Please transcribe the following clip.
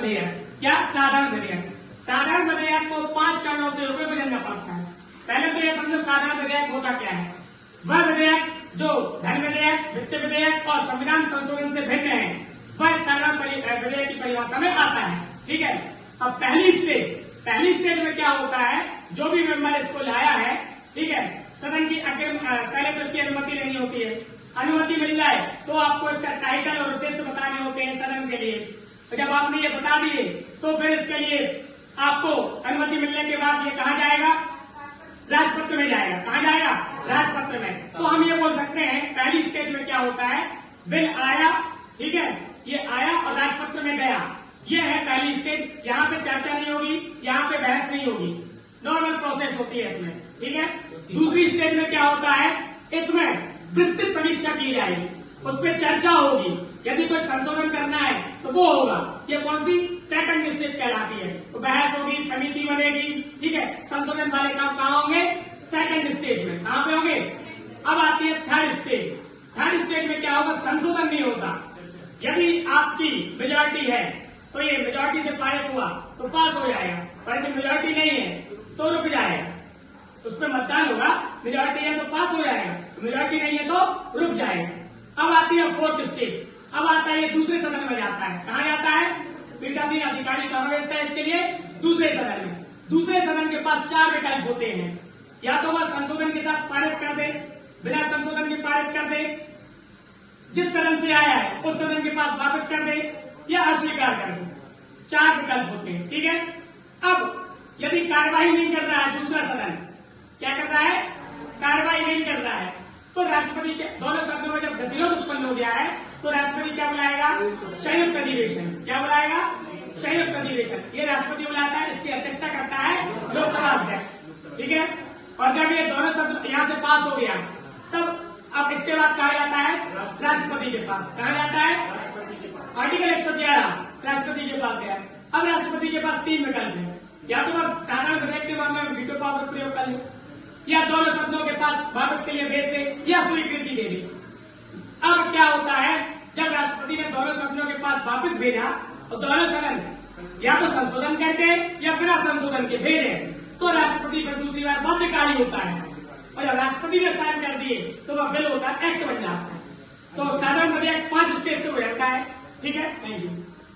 विधेयक। क्या? साधारण विधेयक। साधारण विधेयक को 5 चरणों से होकर गुजरना पड़ता है। पहले तो ये समझो साधारण विधेयक होता क्या है। वह विधेयक जो धन विधेयक, वित्त विधेयक और संविधान संशोधन से भिन्न है, वह साधारण विधेयक की परिभाषा में आता है। ठीक है। अब पहली स्टेज में क्या होता है, जो भी मेंबर इसको लाया है, ठीक है, सदन की पहले तो इसकी अनुमति लेनी होती है। अनुमति मिल जाए तो आपको इसका टाइटल और उद्देश्य बताने होते हैं सदन के लिए। तो जब आपने ये बता दिए तो फिर इसके लिए आपको अनुमति मिलने के बाद ये कहा जाएगा, राजपत्र में जाएगा। कहा जाएगा? राजपत्र में। तो हम ये बोल सकते हैं पहली स्टेज में क्या होता है, बिल आया, ठीक है, ये आया और राजपत्र में गया, ये है पहली स्टेज। यहाँ पे चर्चा नहीं होगी, यहाँ पे बहस नहीं होगी, नॉर्मल प्रोसेस होती है इसमें। ठीक है। दूसरी स्टेज में क्या होता है, इसमें विस्तृत समीक्षा की जाएगी, उस पर चर्चा होगी, यदि कोई संशोधन करना है तो वो होगा। ये कौन सी? सेकंड स्टेज कहलाती है। तो बहस होगी, समिति बनेगी, ठीक है। संशोधन वाले काम कहाँ होंगे? सेकंड स्टेज में। कहाँ पे होंगे? अब आती है थर्ड स्टेज। थर्ड स्टेज में क्या होगा, संशोधन नहीं होता। यदि आपकी मेजोरिटी है तो ये मेजोरिटी से पारित हुआ तो पास हो जाएगा, पर यदि मेजोरिटी नहीं है तो रुक जाएगा, उस पर मतदान होगा। मेजोरिटी है तो पास हो जाएगा, मेजोरिटी नहीं है तो रुक जाएगा। अब आती है फोर्थ स्टेज। अब आता है, ये दूसरे सदन में जाता है। कहाँ जाता है? पीठासीन अधिकारी कहाँ भेजता है इसके लिए? दूसरे सदन में। दूसरे सदन के पास 4 विकल्प होते हैं, या तो वह संशोधन के साथ पारित कर दे, बिना संशोधन के पारित कर दे, जिस सदन से आया है उस सदन के पास वापस कर दे, या अस्वीकार कर दे। 4 विकल्प होते हैं। ठीक है। अब यदि कार्रवाई नहीं कर रहा है दूसरा सदन, क्या कर रहा है? कार्रवाई नहीं कर रहा है, तो राष्ट्रपति के दोनों सदनों में जब गतिरोध उत्पन्न हो गया है तो राष्ट्रपति क्या बुलाएगा? संयुक्त अधिवेशन। क्या बुलाएगा? संयुक्त अधिवेशन। ये राष्ट्रपति बुलाता है, इसकी अध्यक्षता करता है लोकसभा अध्यक्ष। ठीक है। और जब ये दोनों सदन यहाँ से पास हो गया तब अब इसके बाद कहा जाता है राष्ट्रपति के पास। कहा जाता है? आर्टिकल 111 राष्ट्रपति के पास गया। अब राष्ट्रपति के पास 3 विकल्प है, या तो वह साधारण विधेयक के मामले में वीटो पावर प्रयोग कर ले, या दोनों सदनों के पास वापस के लिए भेज दे, या स्वीकृति दे दे। अब क्या होता है, जब राष्ट्रपति ने दोनों सदनों के पास वापस भेजा और दोनों सदन या तो संशोधन करके या बिना संशोधन के भेजे, तो राष्ट्रपति फिर दूसरी बार बाध्यकारी होता है, और जब राष्ट्रपति ने साइन कर दिए तो वह बिल होता है, एक्ट बन जाता है। तो साधारण विधेयक 5 स्टेज से हो जाता है। ठीक है। Thank you.